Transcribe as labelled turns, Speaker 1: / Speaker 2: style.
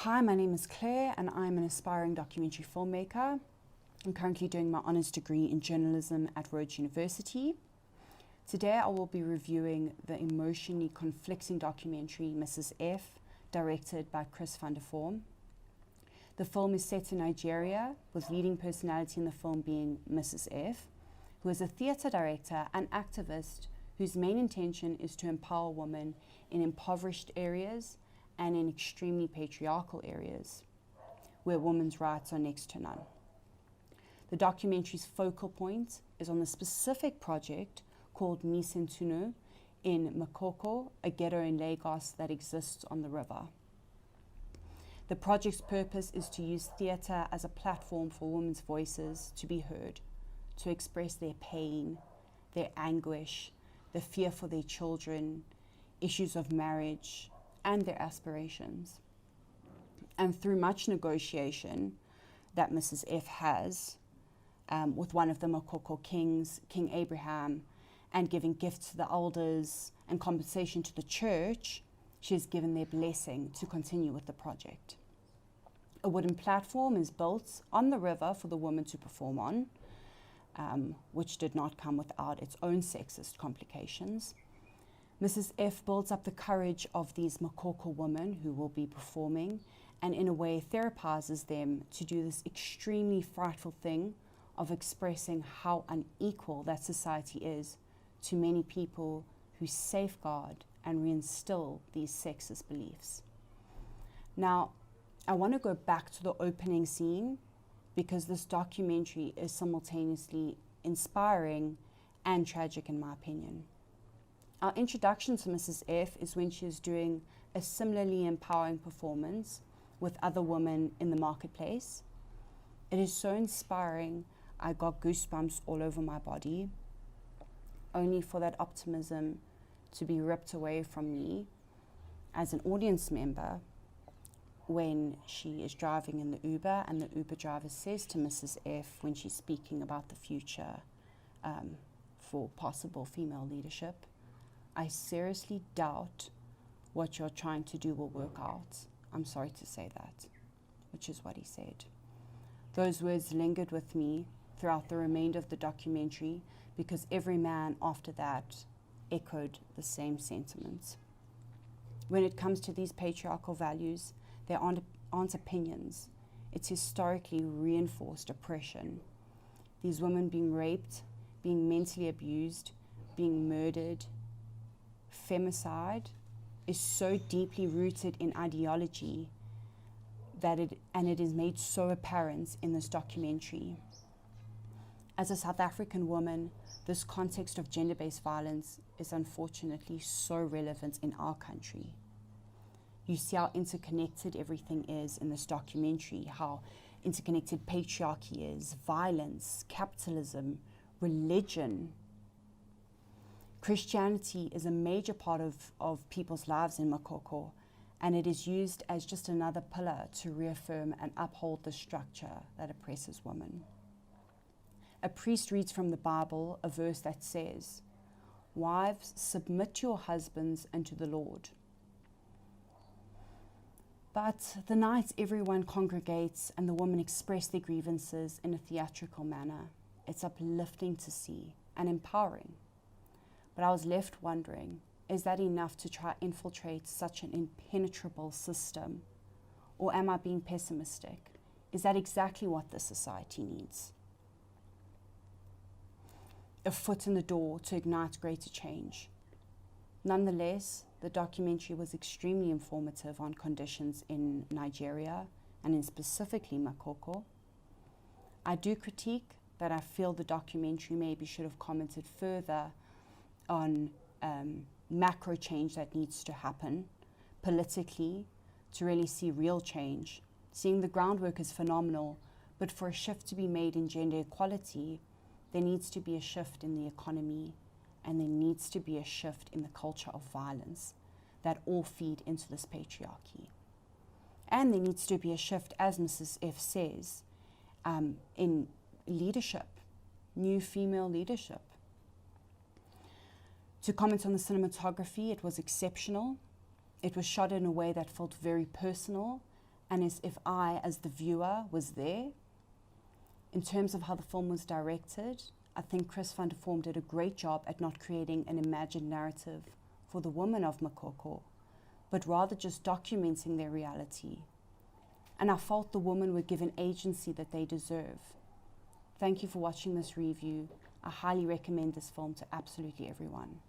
Speaker 1: Hi, my name is Claire and I'm an aspiring documentary filmmaker. I'm currently doing my honours degree in journalism at Rhodes University. Today I will be reviewing the emotionally conflicting documentary Mrs. F, directed by Chris van der Vorm. The film is set in Nigeria, with leading personality in the film being Mrs. F, who is a theatre director and activist whose main intention is to empower women in impoverished areas and in extremely patriarchal areas, where women's rights are next to none. The documentary's focal point is on the specific project called Misentuno in Makoko, a ghetto in Lagos that exists on the river. The project's purpose is to use theatre as a platform for women's voices to be heard, to express their pain, their anguish, the fear for their children, issues of marriage, and their aspirations. And through much negotiation that Mrs. F has with one of the Makoko kings, King Abraham, and giving gifts to the elders and compensation to the church, she has given their blessing to continue with the project. A wooden platform is built on the river for the woman to perform on, which did not come without its own sexist complications. Mrs. F builds up the courage of these Makoko women who will be performing, and in a way therapizes them to do this extremely frightful thing of expressing how unequal that society is to many people who safeguard and reinstill these sexist beliefs. Now, I want to go back to the opening scene because this documentary is simultaneously inspiring and tragic in my opinion. Our introduction to Mrs. F is when she is doing a similarly empowering performance with other women in the marketplace. It is so inspiring, I got goosebumps all over my body, only for that optimism to be ripped away from me as an audience member when she is driving in the Uber and the Uber driver says to Mrs. F when she's speaking about the future for possible female leadership, "I seriously doubt what you're trying to do will work out. I'm sorry to say that," which is what he said. Those words lingered with me throughout the remainder of the documentary because every man after that echoed the same sentiments. When it comes to these patriarchal values, there aren't opinions. It's historically reinforced oppression. These women being raped, being mentally abused, being murdered, femicide is so deeply rooted in ideology that it is made so apparent in this documentary. As a South African woman, this context of gender-based violence is unfortunately so relevant in our country. You see how interconnected everything is in this documentary, how interconnected patriarchy is, violence, capitalism, religion. Christianity is a major part of people's lives in Makoko, and it is used as just another pillar to reaffirm and uphold the structure that oppresses women. A priest reads from the Bible a verse that says, "Wives, submit to your husbands and to the Lord." But the night everyone congregates and the women express their grievances in a theatrical manner, it's uplifting to see and empowering. But I was left wondering, is that enough to try infiltrate such an impenetrable system? Or am I being pessimistic? Is that exactly what the society needs? A foot in the door to ignite greater change. Nonetheless, the documentary was extremely informative on conditions in Nigeria and in specifically Makoko. I do critique that I feel the documentary maybe should have commented further on macro change that needs to happen politically to really see real change. Seeing the groundwork is phenomenal, but for a shift to be made in gender equality, there needs to be a shift in the economy, and there needs to be a shift in the culture of violence that all feed into this patriarchy. And there needs to be a shift, as Mrs. F says, in leadership, new female leadership. To comment on the cinematography, it was exceptional. It was shot in a way that felt very personal and as if I, as the viewer, was there. In terms of how the film was directed, I think Chris van der Vorm did a great job at not creating an imagined narrative for the women of Makoko, but rather just documenting their reality. And I felt the women were given agency that they deserve. Thank you for watching this review. I highly recommend this film to absolutely everyone.